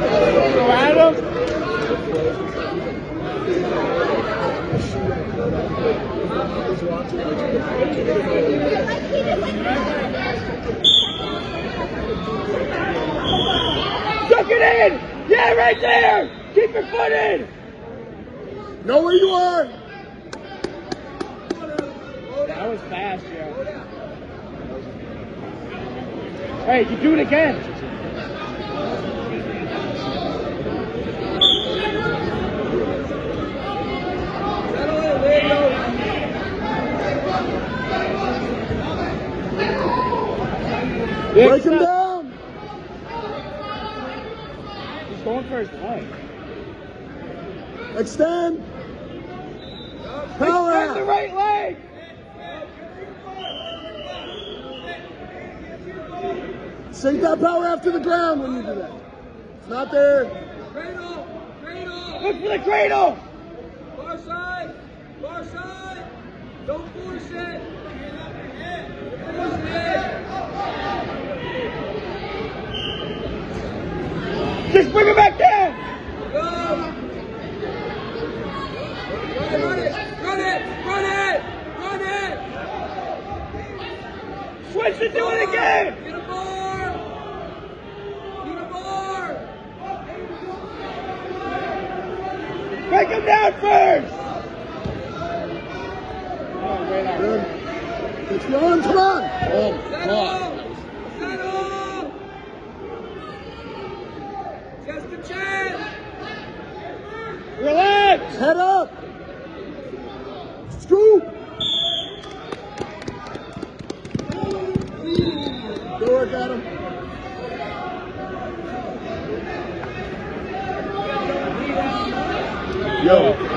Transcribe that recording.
Go at him. Suck it in! Yeah, right there! Keep your foot in! Know where you are! That was fast, yeah. Hey, you do it again. Break him down! He's going for his leg. Extend! Power Extend out! the right leg! Sink that power after the ground when you do that. It's not there. Cradle! Cradle! Look for the cradle! Far side! Far side! Don't force it! Force it! Just bring it back down! Go! Run it! Run it! Run it! Run it! Switch to do it again! Get a bar! Get a bar! Break him down first! Good. It's the arm, come on! Settle! Settle! Chest to chest! Relax! Head up! Scoop! Go work at him. Yo.